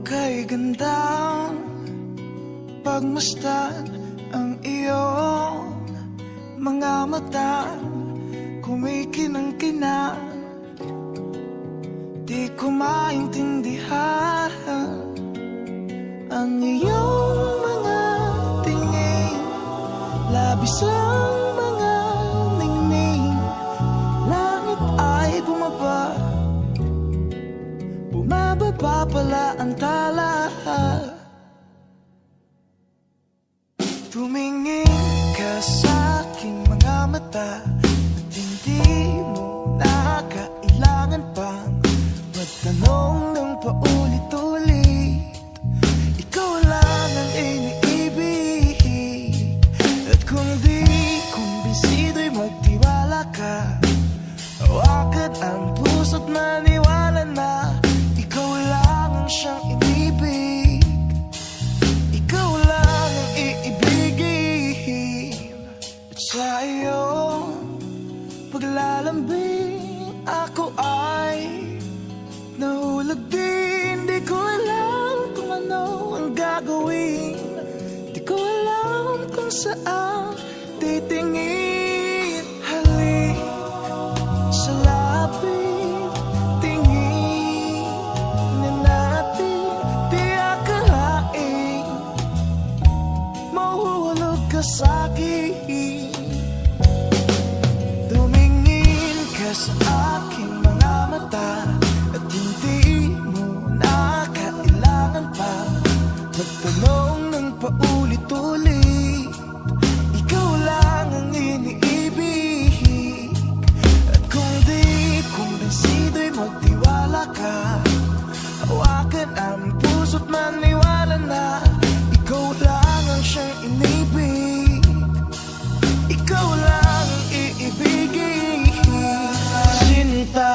kay gandang pagmasdan ang iyong mga mata, kumikinang-kinang. Di ko maintindihan ang iyong mga tingin, labis ang mga ningning. Langit ay bumaba, bumababa pala ang tala. Tumingin ka sa aking mga mata at hindi mo na kailangan pang magtanong ng paulit-ulit. Ikaw lang ang iniibig, at kung di kumbinsido'y magtiwala ka. Hawakan ang puso't maniwala na ikaw lang ang siyang inibig. Ikaw lang ang iibigin. At sa iyong paglalambing ako ay nahulog din. Di ko alam kung ano ang gagawin, di ko alam kung saan titingin. Halik sa lapit, tingin na natin, di akalain mahuhulog ka sa'kin. Tumingin ka sa aking mga mata at hindi mo na kailangan pa magtanong ng paulit-ulit. Ikaw lang ang iniibig, at kung di kumbinsido'y magtiwala ka. Hawakan ang puso't maniwala na ikaw lang ang siyang inibig. Ikaw lang ang iibigin, Sinta.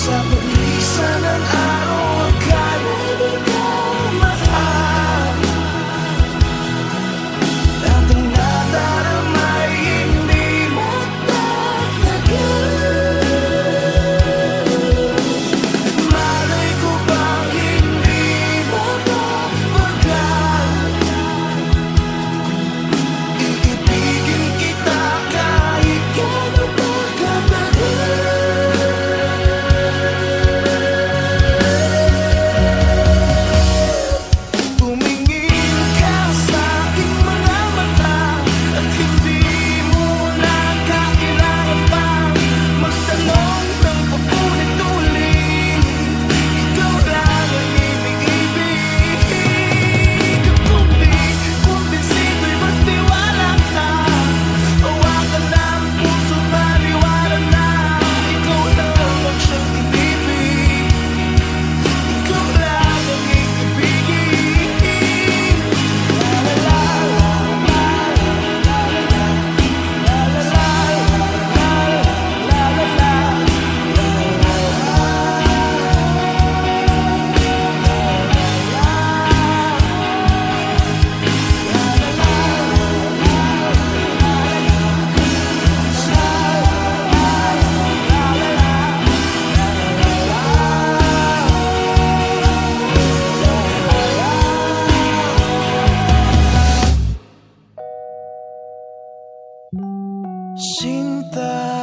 Sa paglisan ng araw, akala di ka mahal, at ang nadaramay hindi mo tatagal. Malay ko bang hindi mapapagal, iibigin kita kahit gano'n pa katagal. Tumingin ka sa aking mga mata at hindi mo na kailangan pang magtanong ng paulit-ulit. Ikaw lang ang iniibig, at kung di kumbinsido'y magtiwala ka. Hawakan ang puso, maniwala na ikaw lang ang siyang inibig. Ikaw lang ang iibigin. La la la la la la la la la la. Sinta.